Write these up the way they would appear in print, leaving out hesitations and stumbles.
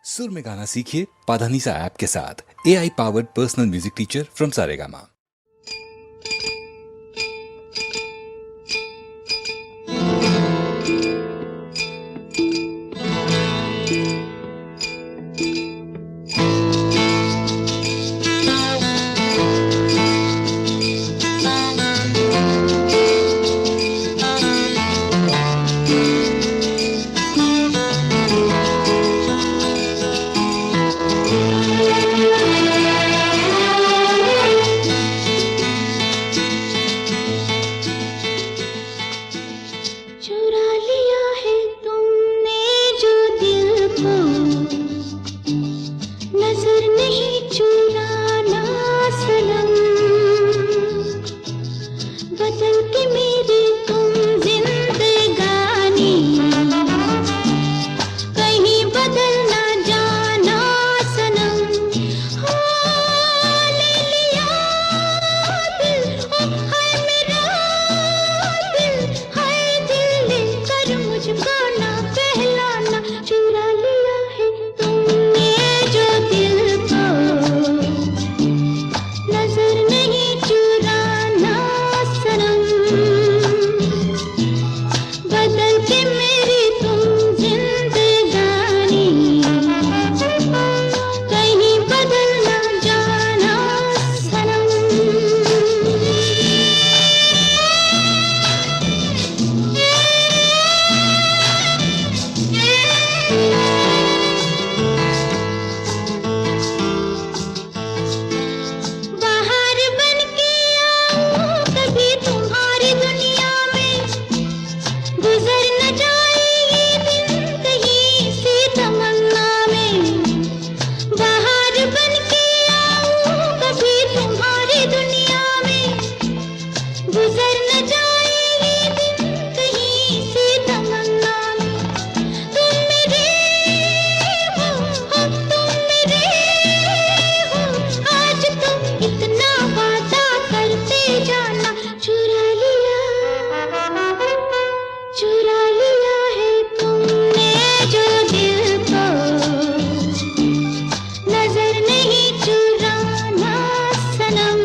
सुर में गाना सीखिए पाधानीसा ऐप के साथ। AI powered personal music teacher from Saregama. चुरा लिया है तुमने जो दिल को, नजर नहीं चुराना सनम। बदल के मेरी तुम जिंदगानी, कहीं बदल ना जाना सनम। हाँ, ले लिया दिल, ओ हाय मेरा दिल, हाय दिल लेकर मुझको ना बहलाना। चुरा लिया है तुमने जो दिल को, नजर नहीं चुराना सनम। बदल के मेरी तुम जिंदगानी, कहीं बदल ना जाना सनम। बाहर बन के आऊं कभी तुम्हारी दुनिया में, गुजर न जाए ये दिन कहीं सी तमन्ना में। बाहर बन के आऊं कभी तुम्हारी दुनिया में, गुजर न जाए ये दिन कहीं सी तमन्ना में। तुम मेरे हो, तुम मेरे हो, आज तुम इतना वादा करते जाना। चुरा लिया है तुमने जो दिल को, नजर नहीं चुराना सनम।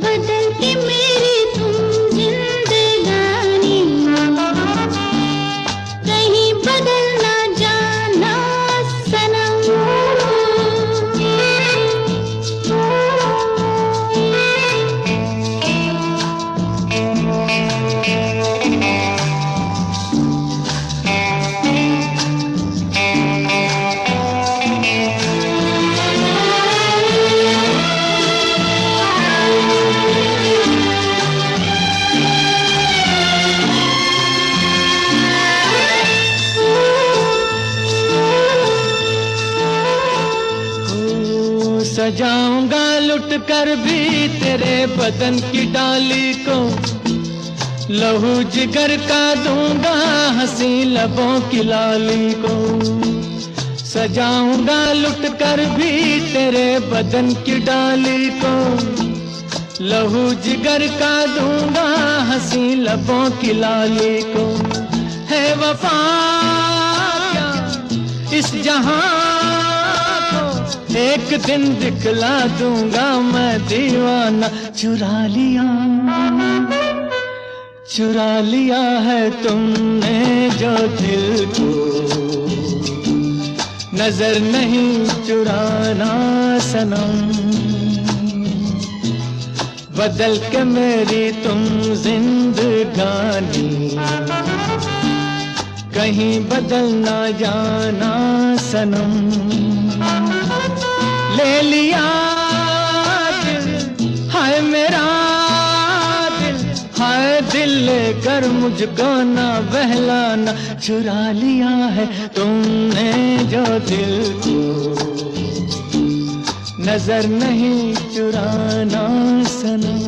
बदल के मेरी तुम जिंदगानी, कहीं बदल ना जाना सनम। सजाऊंगा लुट कर भी तेरे बदन की डाली को, लहू जिगर का दूंगा हंसी लबों की लाली को। सजाऊंगा लुट कर भी तेरे बदन की डाली को, लहू जिगर का दूंगा हंसी लबों की लाली को। है वफा क्या इस जहां को, एक दिन दिखला दूंगा मैं दीवाना। चुरा लिया है तुमने जो दिल को, नजर नहीं चुराना सनम। बदल के मेरी तुम जिंदगानी, कहीं बदल ना जाना सनम। ले लिया दिल, हाय मेरा दिल, हाय दिल लेकर मुझको ना बहलाना। चुरा लिया है तुमने जो दिल को, नजर नहीं चुराना सनम।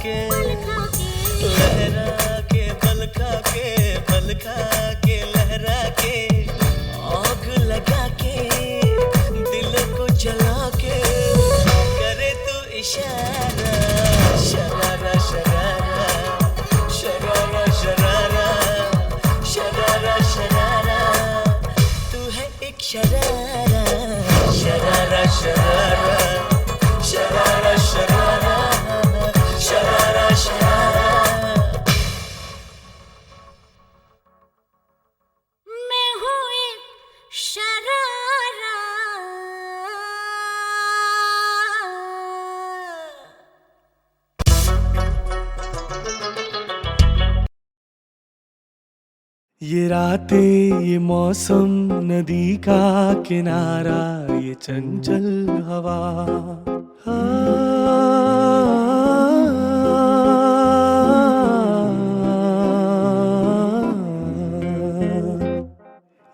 के लहरा के बल खा के बल खा के लहरा के आग लगा के दिल को जला के करे तू इशारा शरारा शरारा शरारा शरारा शरारा शरारा तू है एक शरारा शरारा शरारा शरारा शरारा शरारा शरारा मैं हूँ एक शरारा ये रातें ये मौसम नदी का किनारा ये चंचल हवा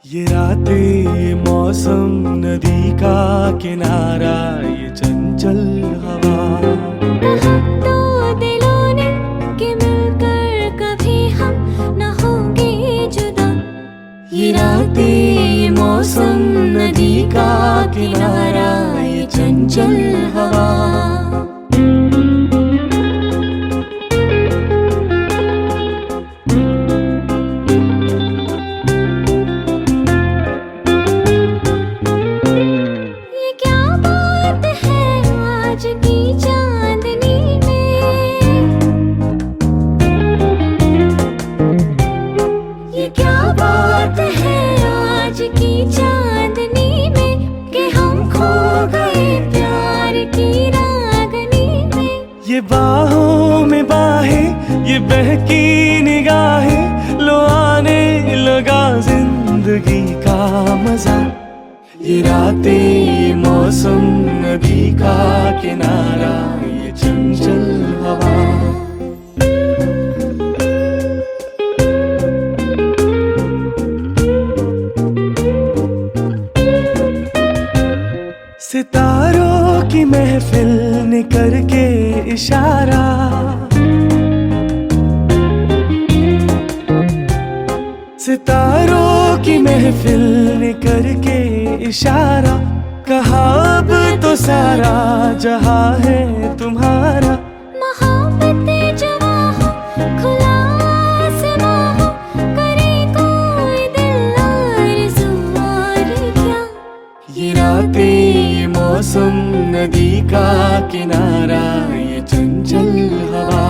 ये रातें ये मौसम नदी का किनारा ये चंचल हवा कहा तो दिलों ने कि मिलकर कभी हम न होंगे जुदा ये रातें ये मौसम नदी का किनारा ये चंचल हवा ये क्या बात है आज की चांदनी में ये क्या बात है आज की चांदनी में कि हम खो गए प्यार की रागनी में ये बाहों में बाहें ये बहकी निगाहें लो आने लगा जिंदगी का मजा ये रातें ये मौसम नदी का किनारा ये चंचल हवा सितारों की महफिल ने करके इशारा सितारों की महफिल ने करके इशारा कहा अब तो सारा जहां है तुम्हारा मोहब्बतें जवां हो खुला आसमां हो करे कोई दिल आरज़ू और क्या ये रातें ये मौसम नदी का किनारा ये चंचल हवा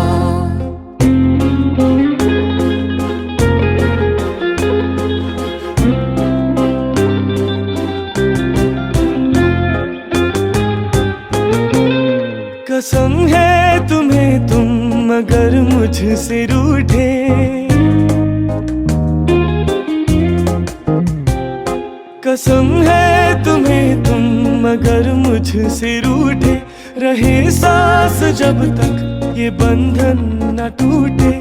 कसम है तुम्हें तुम अगर मुझसे रूठे कसम है तुम्हें तुम अगर मुझसे रूठे रहे सांस जब तक ये बंधन न टूटे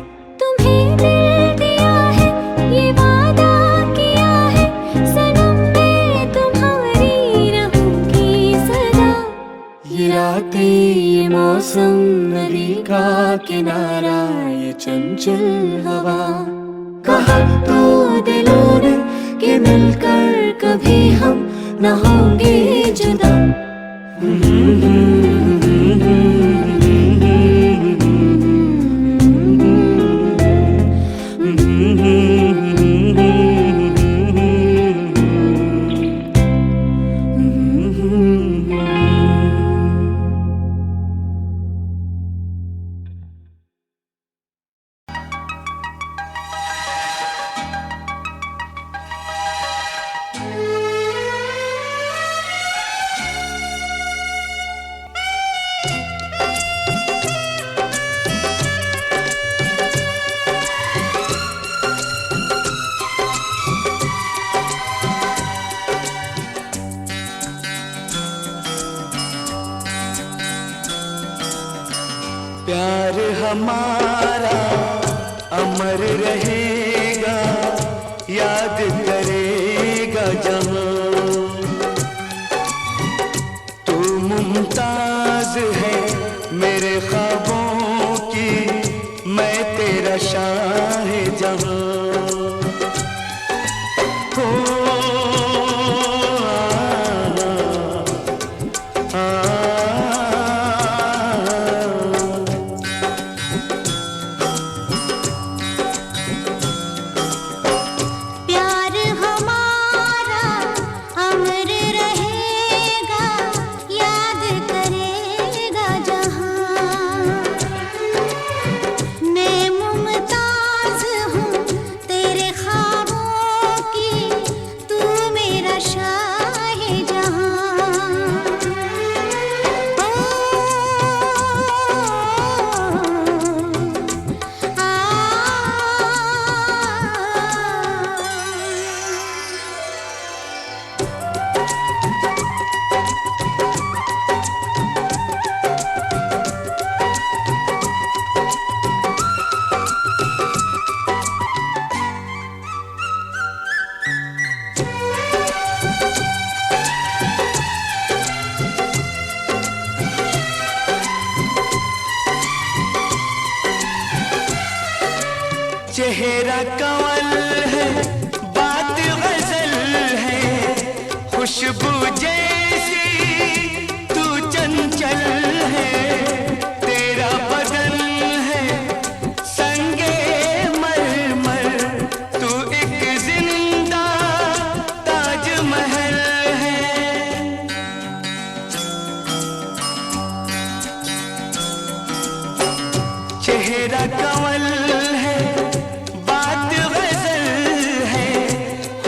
तुम्हें दिल दिया है ये वादा किया है सनम मैं तुम्हारी रहूंगी सदा ये रातें ये मौसम नदी का किनारा ये चंचल हवा कहा तो दिलों ने कि मिलकर कभी हम न होंगे जुदा प्यार हमारा अमर रहेगा याद करेगा जहां तू मुमताज है मेरे ख्वाबों की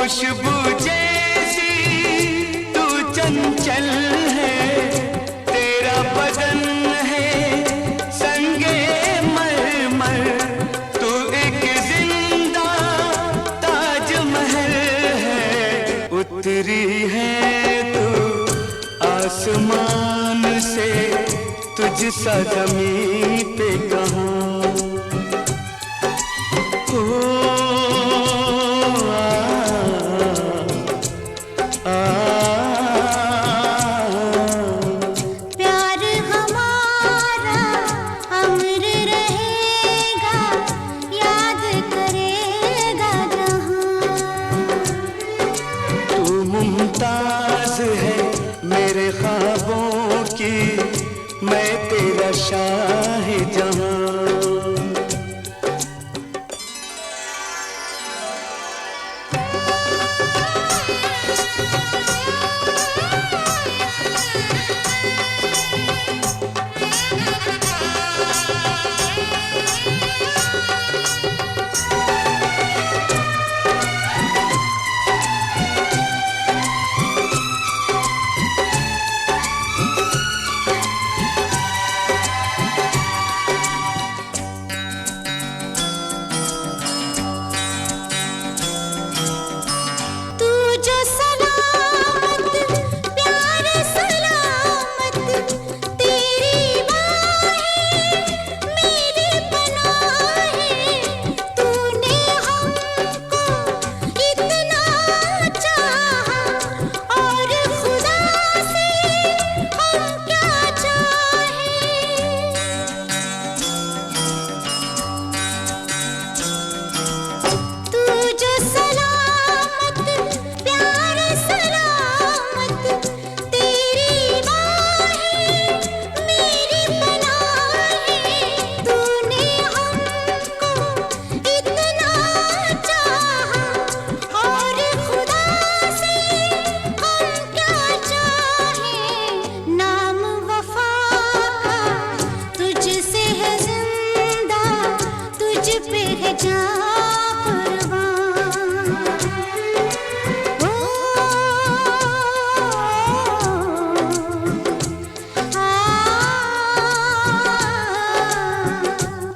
खुशबू जैसी तू चंचल है, तेरा बदन है संगे मरमर, तू एक जिंदा ताजमहल है। उतरी है तू आसमान से, तुझ सा ज़मीं पे कहाँ। प्यार हमारा अमर रहेगा, याद करेगा जहां। तू मुमताज है मेरे ख्वाबों की, मैं तेरा शाह जहां। तू जो सलामत प्यार सलामत, तेरी बाहें मेरी पनाहें। तूने हमको इतना चाहा, और खुदा से हम क्या चाहें। तू जो सलामत प्यार सलामत, तेरी बाहें मेरी पनाहें। तूने हमको इतना चाहा, और खुदा से हम क्या चाहें। नाम वफा का तुझसे है जिंदा, तुझ पे है जान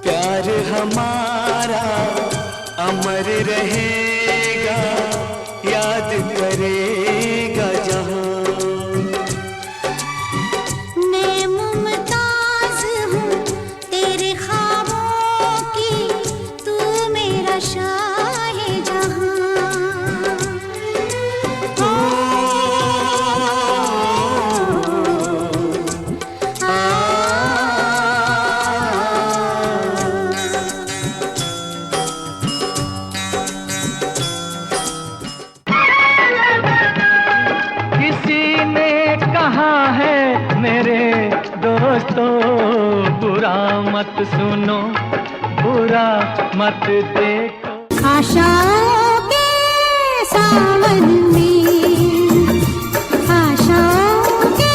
प्यार हमारा अमर रहेगा, याद करेगा जहां। मैं मुमताज हूँ तेरे ख्वाबों की, तू मेरा शाह जहां। किसी ने कहा है मेरे दोस्तों, बुरा मत सुनो, बुरा मत देखो। आशाओं के सावन में, आशाओं के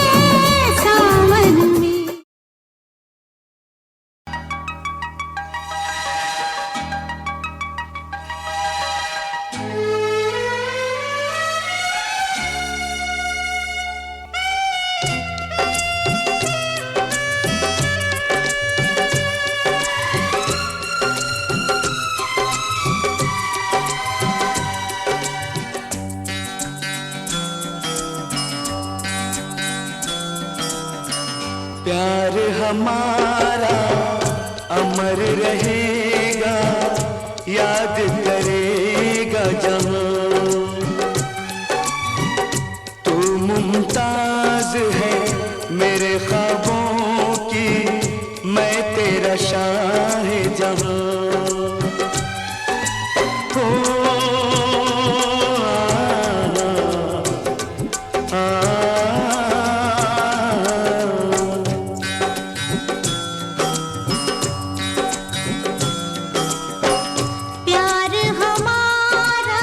सावन में। प्यार हमारा अमर रहेगा, याद करेगा जहां। तू मुमताज है मेरे ख्वाबों की, मैं तेरा शाह जहां। हो प्यार हमारा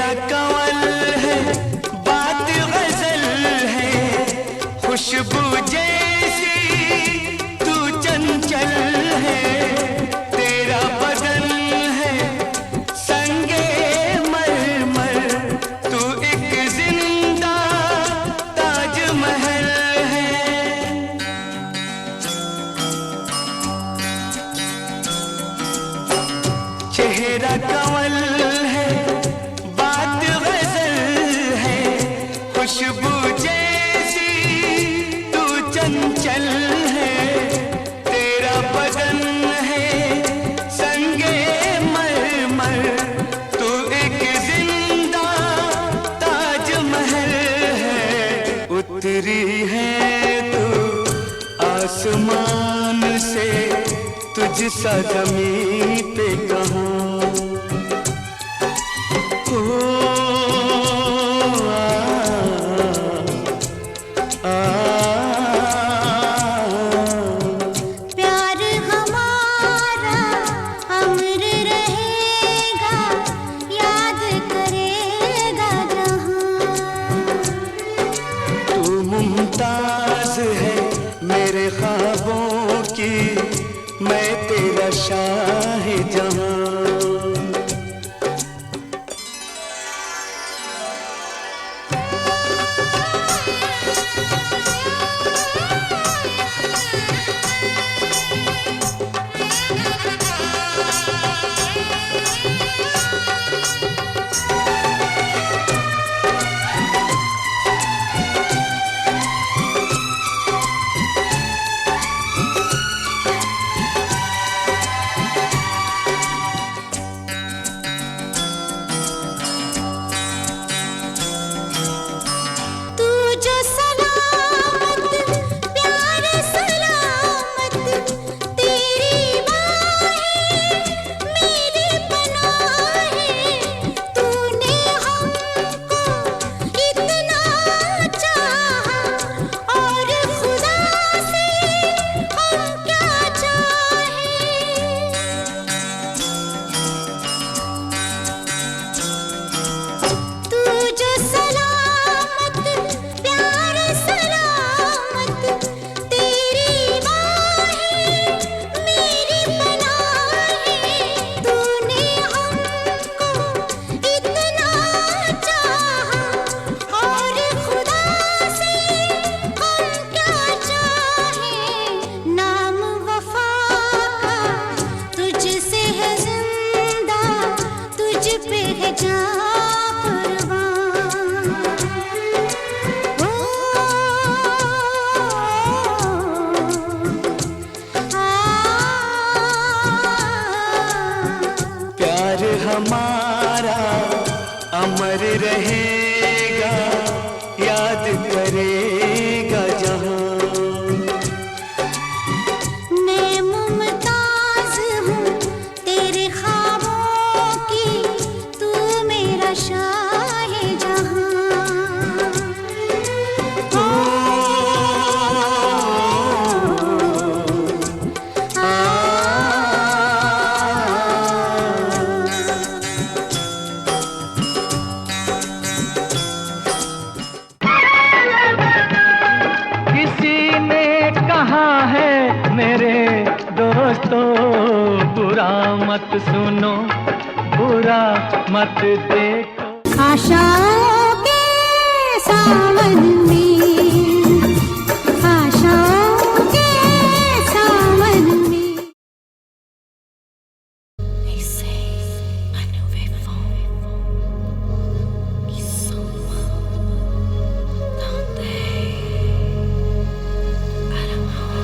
चेहरा कंवल है, बात गजल है, खुशबू जैसी तू चंचल है, तेरा बदन है संगे मरमर, तू एक जिंदा ताजमहल है। चेहरा कंवल है, बात गजल है, खुशबू जैसी तू चंचल है, तेरा बदन है संगे मरमर, तू एक जिंदा ताजमहल है। उतरी है तू आसमान से, तुझ सा ज़मीं पे कहाँ। ओ, आ, प्यार हमारा अमर रहेगा, याद करेगा जहां। तू मुमताज है मेरे ख्वाबों की, मैं तेरा शाह जहां। तू जो सलामत प्यार सलामत, तेरी बाहें मेरी पनाहें, तूने हमको इतना चाहा, और खुदा से हम क्या चाहें। तू जो सलामत प्यार सलामत, तेरी बाहें मेरी पनाहें, तूने हमको इतना चाहा, और खुदा से हम क्या चाहें। नाम वफा का तुझसे है जिंदा, तुझ पे है जान प्यार हमारा अमर रहेगा, याद करेगा जहां। मैं मुमताज हूँ तेरे ख्वाबों की, तू मेरा शाह जहां। किसी ने कहा है मेरे दोस्तों, बुरा मत सुनो, बुरा मत देखो। आशाओं के सावन में, आशाओं के सावन में। They say I know they fall, don't they? I don't know.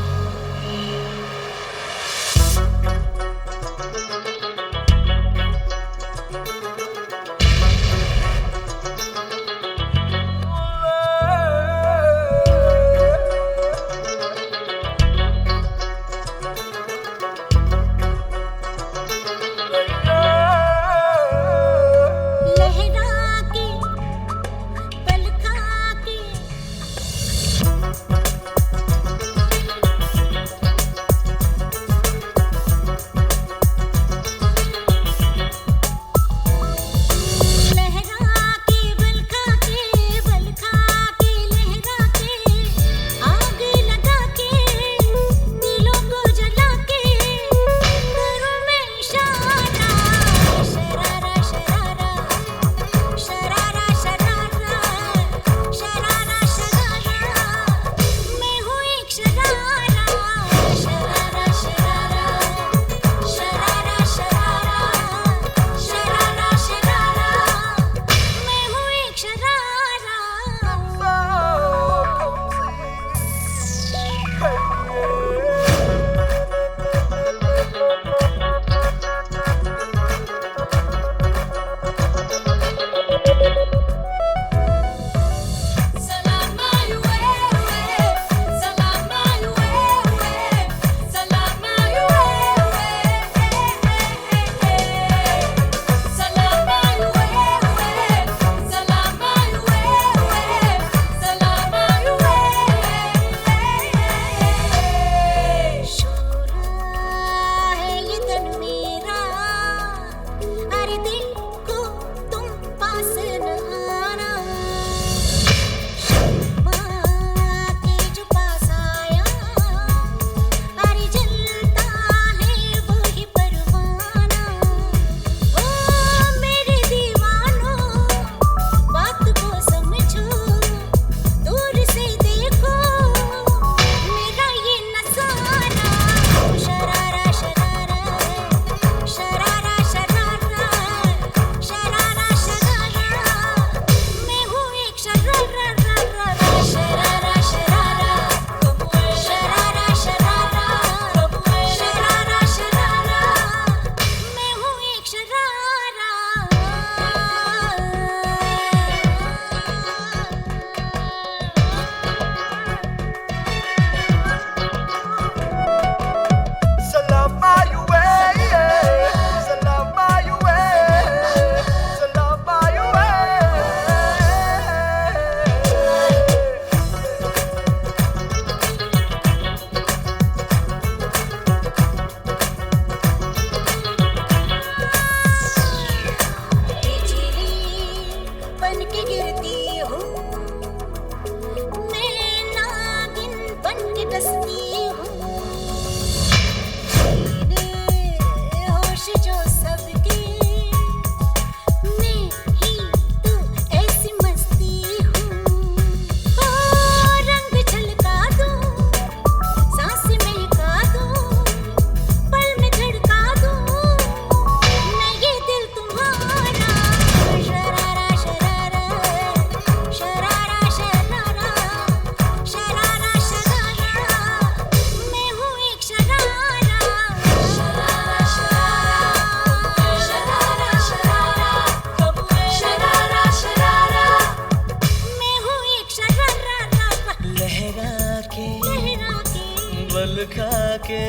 बल खा के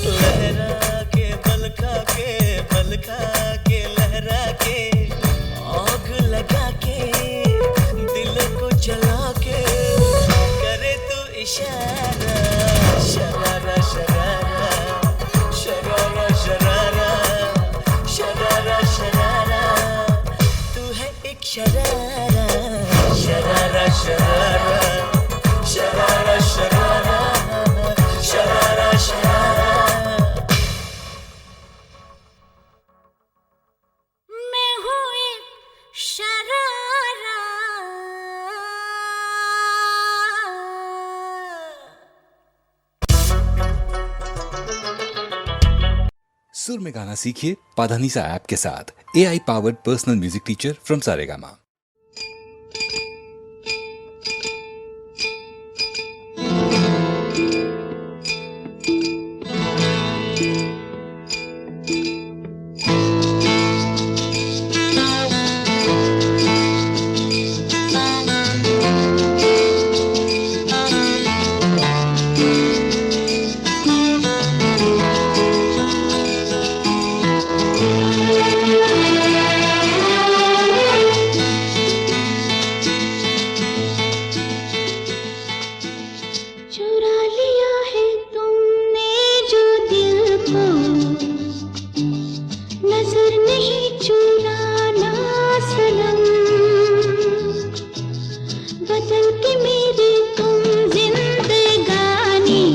लहरा के बल खा के बल खा के लहरा के आग लगा के दिल को जला के करे तू इशारा शरारा शरारा शरारा शरारा शरारा शरारा तू है एक शरारा शरारा शरारा शरारा शरारा शरारा शरारा मैं हूँ एक शरारा सुर में गाना सीखिए पाधानीसा ऐप के साथ AI powered personal music teacher from Saregama. चुरा लिया है तुमने जो दिल को, नजर नहीं चुराना सनम, बदल के मेरी तुम जिंदगानी,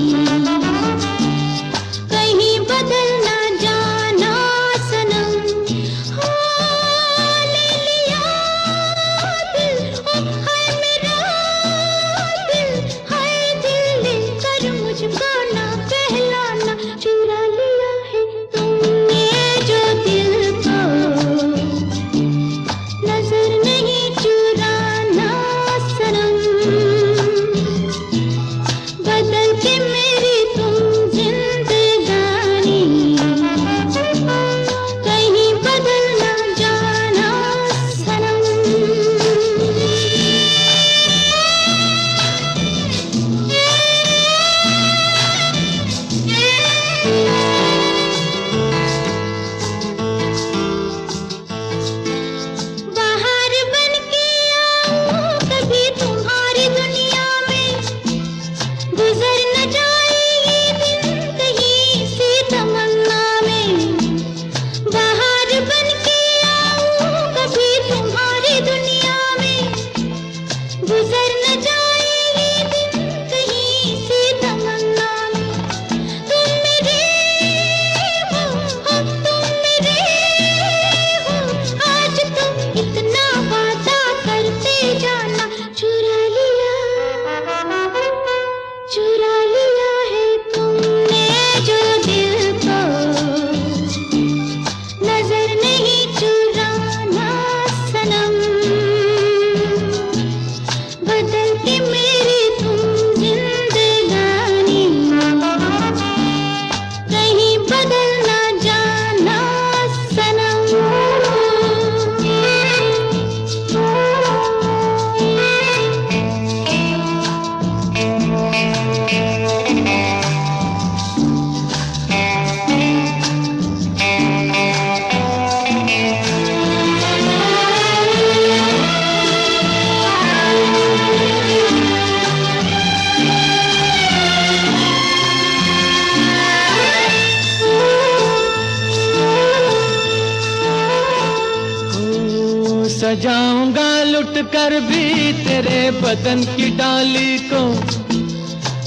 कहीं बदल ना जाना सनम। हाँ, ले लिया दिल, ओ हाय मेरा दिल, हाय दिल लेकर मुझको ना पहलाना। चुरा लिया है तुमने जो दिल को, नजर नहीं चुराना सनम, बदल के मेरी तुम जिंदगानी, कहीं बदल ना जाना सनम। बाहर बन के आऊं कभी तुम्हारी दुनिया में, गुजर न जाए ये दिन कहीं सी तमन्ना में। बाहर बन के आऊं कभी तुम्हारी दुनिया में, गुजर न जाए ये दिन कहीं सी तमन्ना में। तुम मेरे हो तुम मेरे हो, आज तुम इतना वादा करते जाना। चुरा लिया है तुमने जो दिल को, नजर नहीं चुराना सनम, बदल के मेरी तुम जिंदगानी, कहीं बदल ना जाना सनम। सजाऊंगा लुट कर भी तेरे बदन की डाली को,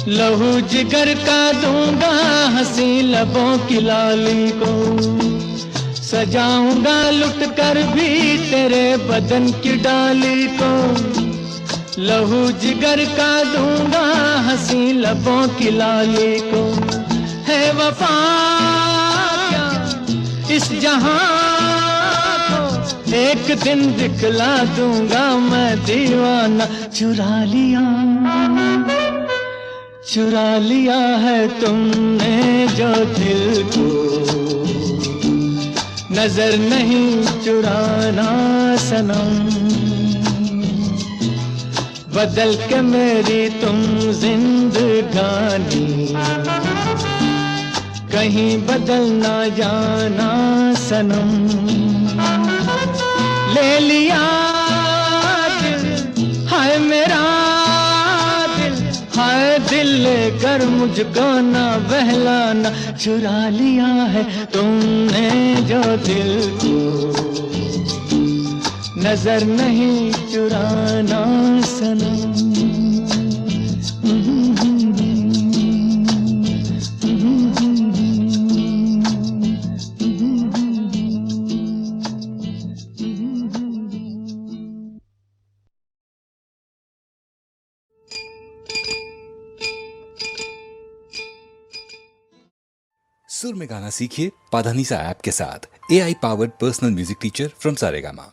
लहू जिगर का दूंगा हंसी लबों की लाली को। सजाऊंगा लुट कर भी तेरे बदन की डाली को, लहू जिगर का दूंगा हंसी लबों की लाली को। है वफा क्या इस जहां को, एक दिन दिखला दूंगा मैं दीवाना। चुरा लिया है तुमने जो दिल को, नजर नहीं चुराना सनम, बदल के मेरी तुम जिंदगानी, कहीं बदल ना जाना सनम। ले लिया दिल, हाय मेरा दिल, हाय दिल लेकर मुझको ना बहलाना। चुरा लिया है तुमने जो दिल को, नजर नहीं चुराना सनम। सुर में गाना सीखिए पाधानीसा ऐप के साथ। AI powered personal music teacher from Saregama.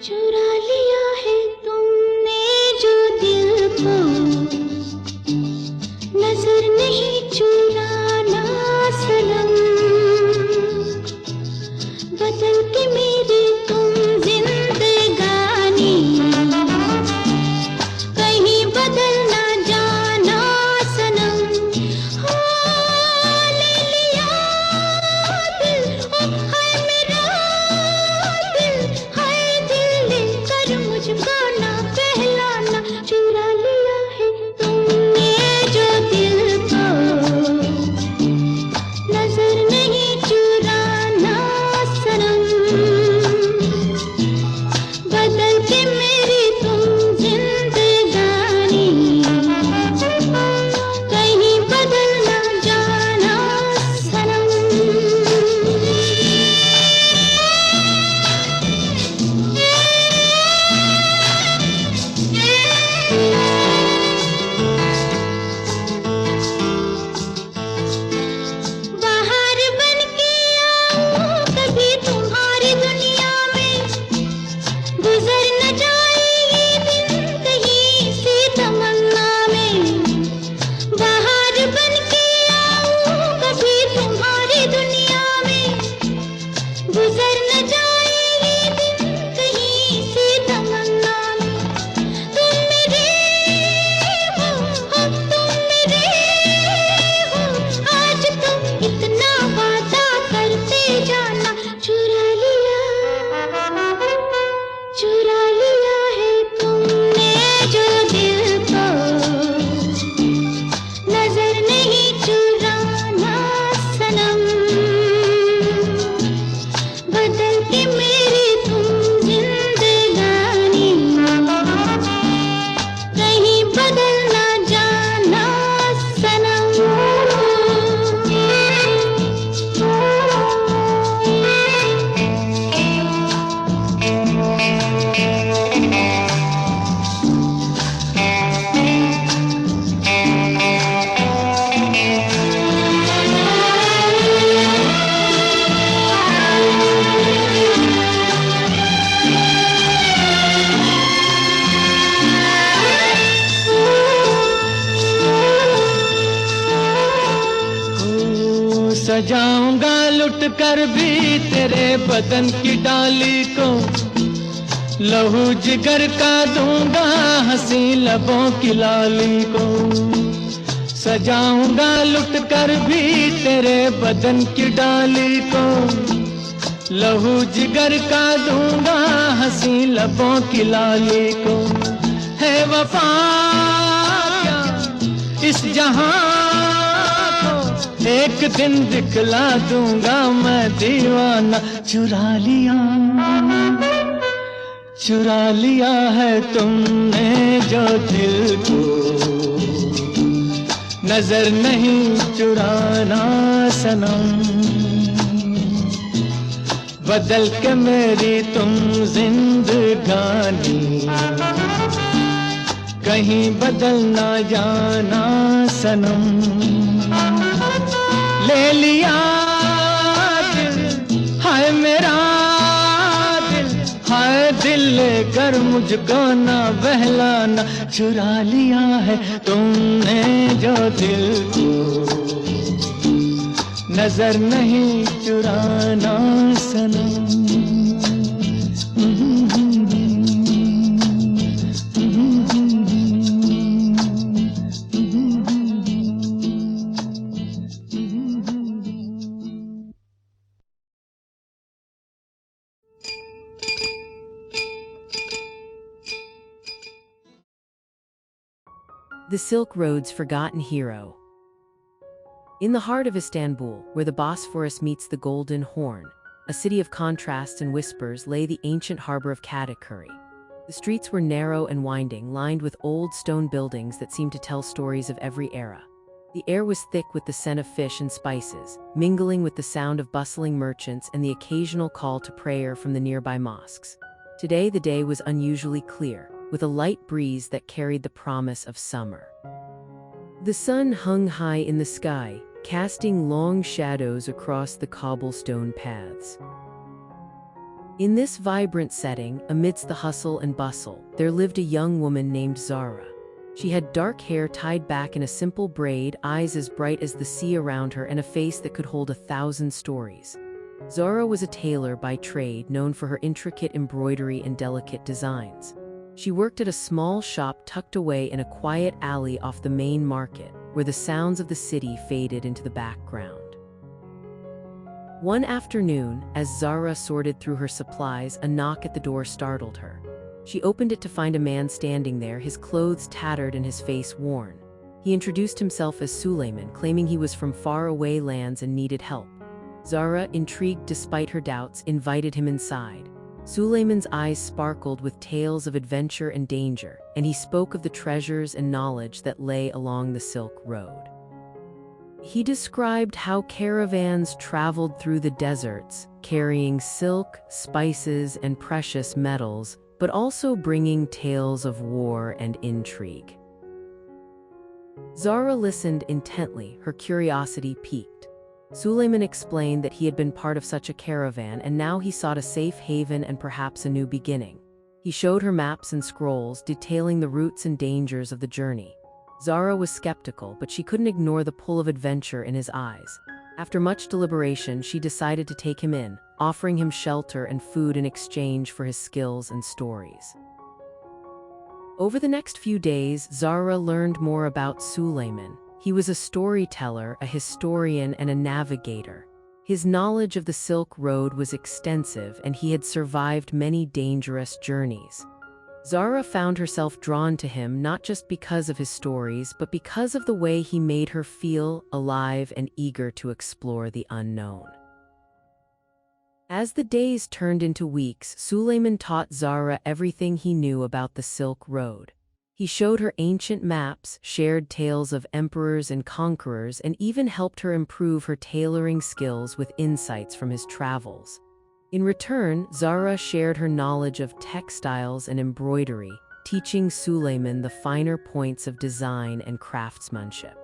चुरा लिया है तुमने जो दिल को, नजर नहीं चुराना सनम। बदल के मेरी तुम जिंदगानी, कहीं बदल ना जाना सनम। हाँ, ले लिया दिल, ओ हाय मेरा दिल, हाय दिल लेकर मुझको ना बहलाना। चुरा लिया है तुमने जो दिल को, नजर नहीं चुराना सनम। बदल के मेरी तुम जिंदगानी, कहीं बदल ना जाना सनम। बाहर बन के आऊं कभी तुम्हारी दुनिया में, गुजर न जाए ये दिन कहीं सी तमन्ना में। बाहर बन के आऊं कभी तुम्हारी दुनिया में, गुजर न जाए ये दिन कहीं सी तमन्ना में। तुम मेरे हो, तुम मेरे हो, आज तुम इतना वादा करते जाना। चुरा लिया है तुमने जो दिल को, नजर नहीं चुराना सनम। बदल के मेरी तुम जिंदगानी, कहीं बदल ना जाना सनम। सजाऊंगा लुट कर भी तेरे बदन की डाली को, लहू जिगर का दूंगा हंसी लबों की लाली को। सजाऊंगा लुट कर भी तेरे बदन की डाली को, लहू जिगर का दूंगा हंसी लबों की लाली को। है वफा क्या इस जहां को, एक दिन दिखला दूंगा मैं दीवाना। चुरा लिया है तुमने जो दिल को, नजर नहीं चुराना सनम। बदल के मेरी तुम जिंदगानी, कहीं बदल ना जाना सनम। ले लिया दिल, हाय मेरा दिल, हाय दिल लेकर मुझको ना बहलाना। चुरा लिया है तुमने जो दिल को, नजर नहीं चुराना सनम। The Silk Road's Forgotten Hero. In the heart of Istanbul, where the Bosphorus meets the Golden Horn, a city of contrasts and whispers, lay the ancient harbor of Kadıköy. The streets were narrow and winding, lined with old stone buildings that seemed to tell stories of every era. The air was thick with the scent of fish and spices, mingling with the sound of bustling merchants and the occasional call to prayer from the nearby mosques. Today, the day was unusually clear, with a light breeze that carried the promise of summer. The sun hung high in the sky, casting long shadows across the cobblestone paths. In this vibrant setting, amidst the hustle and bustle, there lived a young woman named Zara. She had dark hair tied back in a simple braid, eyes as bright as the sea around her, and a face that could hold 1,000 stories. Zara was a tailor by trade, known for her intricate embroidery and delicate designs. She worked at a small shop tucked away in a quiet alley off the main market, where the sounds of the city faded into the background. One afternoon, as Zara sorted through her supplies, a knock at the door startled her. She opened it to find a man standing there, his clothes tattered and his face worn. He introduced himself as Suleiman, claiming he was from faraway lands and needed help. Zara, intrigued despite her doubts, invited him inside. Suleiman's eyes sparkled with tales of adventure and danger, and he spoke of the treasures and knowledge that lay along the Silk Road. He described how caravans traveled through the deserts, carrying silk, spices, and precious metals, but also bringing tales of war and intrigue. Zara listened intently, her curiosity piqued. Suleiman explained that he had been part of such a caravan, and now he sought a safe haven and perhaps a new beginning. He showed her maps and scrolls detailing the routes and dangers of the journey. Zara was skeptical, but she couldn't ignore the pull of adventure in his eyes. After much deliberation, she decided to take him in, offering him shelter and food in exchange for his skills and stories. Over the next few days, Zara learned more about Suleiman. He was a storyteller, a historian, and a navigator. His knowledge of the Silk Road was extensive, and he had survived many dangerous journeys. Zara found herself drawn to him not just because of his stories, but because of the way he made her feel alive and eager to explore the unknown. As the days turned into weeks, Suleiman taught Zara everything he knew about the Silk Road. He showed her ancient maps, shared tales of emperors and conquerors, and even helped her improve her tailoring skills with insights from his travels. In return, Zara shared her knowledge of textiles and embroidery, teaching Suleiman the finer points of design and craftsmanship.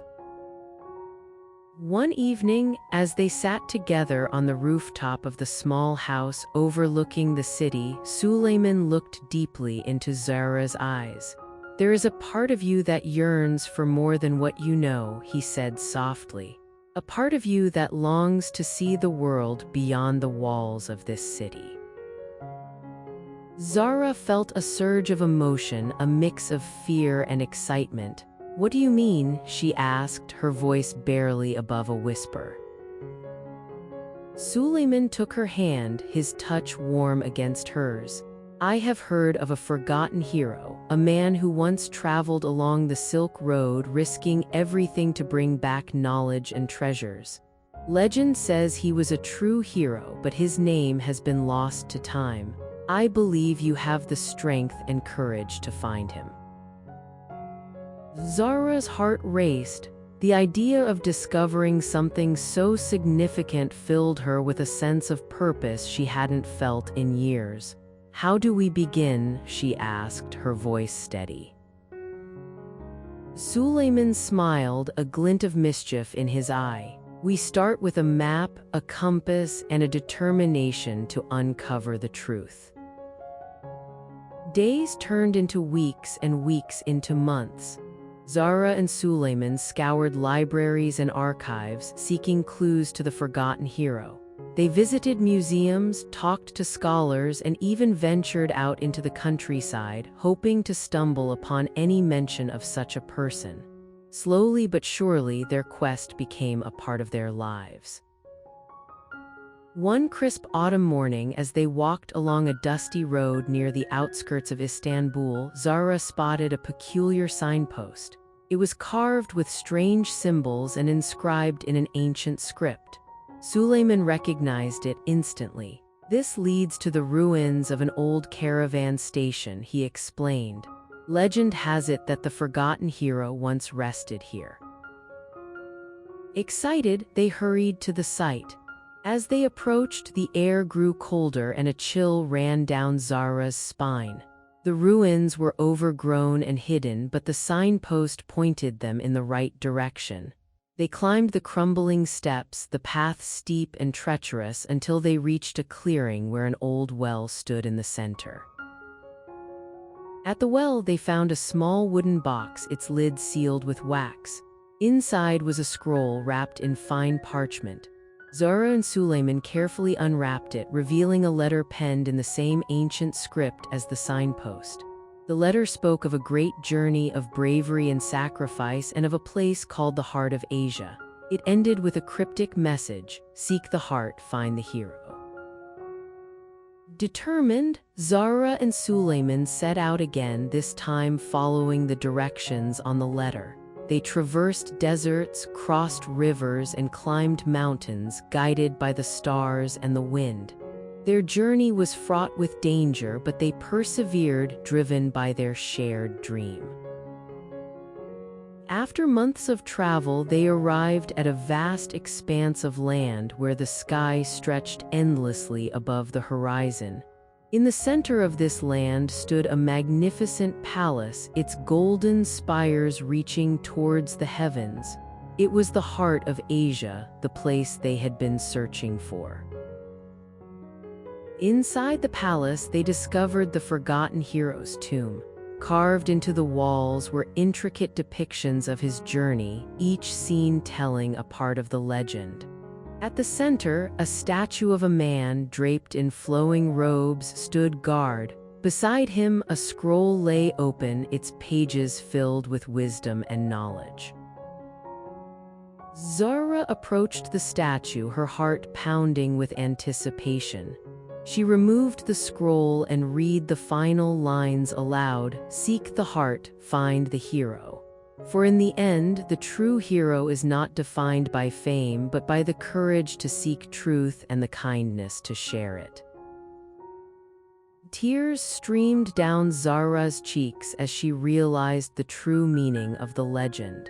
One evening, as they sat together on the rooftop of the small house overlooking the city, Suleiman looked deeply into Zara's eyes. "There is a part of you that yearns for more than what you know," he said softly. "A part of you that longs to see the world beyond the walls of this city." Zara felt a surge of emotion, a mix of fear and excitement. "What do you mean?" she asked, her voice barely above a whisper. Suleiman took her hand, his touch warm against hers. "I have heard of a forgotten hero, a man who once traveled along the Silk Road, risking everything to bring back knowledge and treasures. Legend says he was a true hero, but his name has been lost to time. I believe you have the strength and courage to find him." Zara's heart raced. The idea of discovering something so significant filled her with a sense of purpose she hadn't felt in years. "How do we begin?" she asked, her voice steady. Suleiman smiled, a glint of mischief in his eye. "We start with a map, a compass, and a determination to uncover the truth." Days turned into weeks and weeks into months. Zara and Suleiman scoured libraries and archives, seeking clues to the forgotten hero. They visited museums, talked to scholars, and even ventured out into the countryside, hoping to stumble upon any mention of such a person. Slowly but surely, their quest became a part of their lives. One crisp autumn morning, as they walked along a dusty road near the outskirts of Istanbul, Zara spotted a peculiar signpost. It was carved with strange symbols and inscribed in an ancient script. Suleiman recognized it instantly. "This leads to the ruins of an old caravan station," he explained. "Legend has it that the forgotten hero once rested here." Excited, they hurried to the site. As they approached, the air grew colder and a chill ran down Zara's spine. The ruins were overgrown and hidden, but the signpost pointed them in the right direction. They climbed the crumbling steps, the path steep and treacherous, until they reached a clearing where an old well stood in the center. At the well, they found a small wooden box, its lid sealed with wax. Inside was a scroll wrapped in fine parchment. Zara and Suleiman carefully unwrapped it, revealing a letter penned in the same ancient script as the signpost. The letter spoke of a great journey of bravery and sacrifice and of a place called the Heart of Asia. It ended with a cryptic message: "Seek the heart, find the hero." Determined, Zara and Suleiman set out again, this time following the directions on the letter. They traversed deserts, crossed rivers, and climbed mountains, guided by the stars and the wind. Their journey was fraught with danger, but they persevered, driven by their shared dream. After months of travel, they arrived at a vast expanse of land where the sky stretched endlessly above the horizon. In the center of this land stood a magnificent palace, its golden spires reaching towards the heavens. It was the heart of Asia, the place they had been searching for. Inside the palace, they discovered the forgotten hero's tomb. Carved into the walls were intricate depictions of his journey, each scene telling a part of the legend. At the center, a statue of a man draped in flowing robes stood guard. Beside him, a scroll lay open, its pages filled with wisdom and knowledge. Zara approached the statue, her heart pounding with anticipation. She removed the scroll and read the final lines aloud: "Seek the heart, find the hero." For in the end, the true hero is not defined by fame, but by the courage to seek truth and the kindness to share it. Tears streamed down Zara's cheeks as she realized the true meaning of the legend.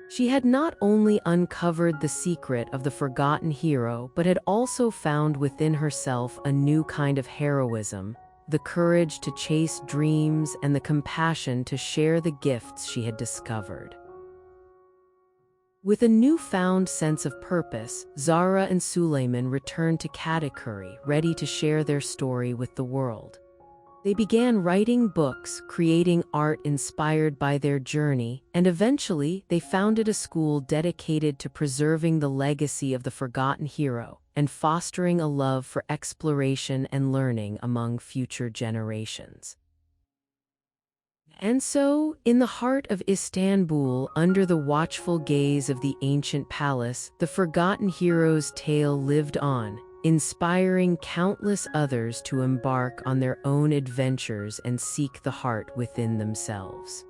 She had not only uncovered the secret of the forgotten hero, but had also found within herself a new kind of heroism, the courage to chase dreams and the compassion to share the gifts she had discovered. With a newfound sense of purpose, Zara and Suleiman returned to Kadıköy, ready to share their story with the world. They began writing books, creating art inspired by their journey, and eventually they founded a school dedicated to preserving the legacy of the forgotten hero and fostering a love for exploration and learning among future generations. And so, in the heart of Istanbul, under the watchful gaze of the ancient palace, the forgotten hero's tale lived on, inspiring countless others to embark on their own adventures and seek the heart within themselves.